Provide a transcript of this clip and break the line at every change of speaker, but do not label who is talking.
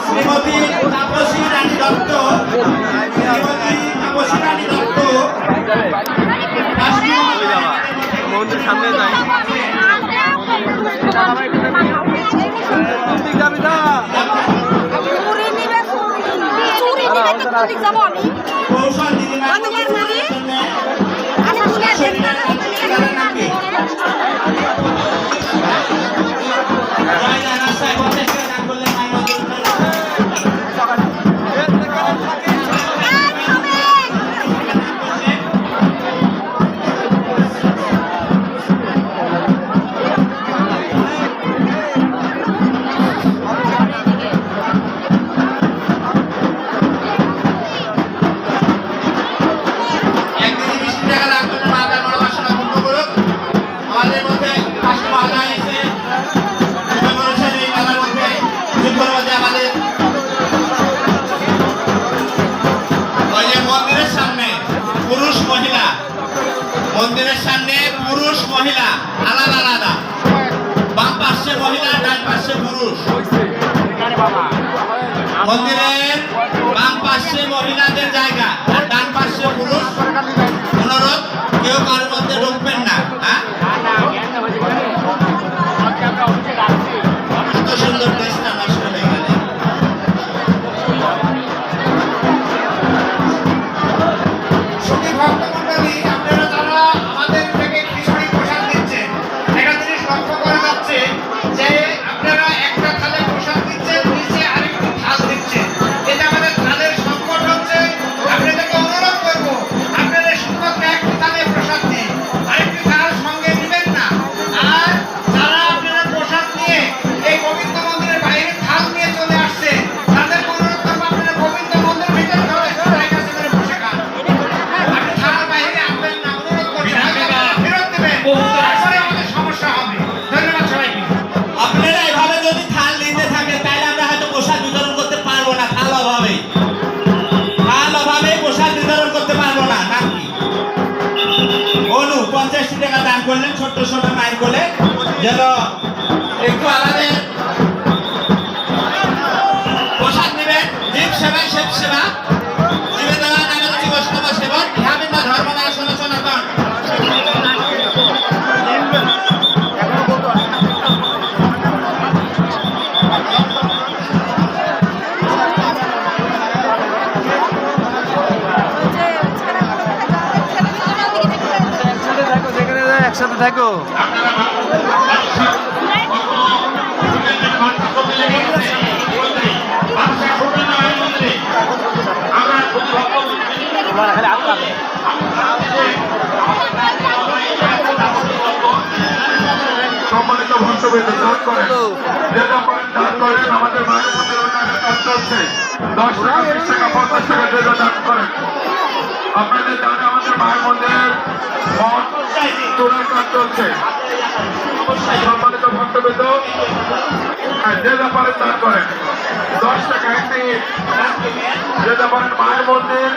শ্রীমতী তাপসী রানী দত্ত,
মন্দির সামনে যাই যাবি না
কৌশল দিদিমা মন্দিরের সামনে পুরুষ মহিলা আলাদা আলাদা, বাম পাশে মহিলা ডান পাশে পুরুষ। মন্দিরের বাম পাশে মহিলাদের জায়গা আর ডান পাশে পুরুষ। অনুরোধ, কেউ কারোর মধ্যে ঢুকবেন না। এত সুন্দর দেশটা নষ্ট হয়ে গেলে টাকা দান করলেন ছোট্ট ছোট মায়ের কোলে, যেন একটু আলাদা প্রসাদ নেবেন। জীব সেবায় শেষ সেবা, জীবে দেওয়া নামের জীবস্তম সেবন, ইহা ভিন্ন ধর্ম না সনাতন।
একসাথে থাকো।
সম্মানিত ভক্তবৃন্দ, দান করেন, যেটা করেন দান করেন। আমাদের মায়ের মন্দির উন্নয়নের কাজ চলছে। 10 টাকা, 20 টাকা, 50 টাকা যেটা দান করেন। আপনাদের দানে আমাদের মায়ের মন্দিরের মঠ তোলার কাজ চলছে। সম্মানিত ভক্তবৃন্দ, যে ব্যাপারে দান করেন 10 টাকা একটি, যে ব্যাপারে মায়ের মন্দির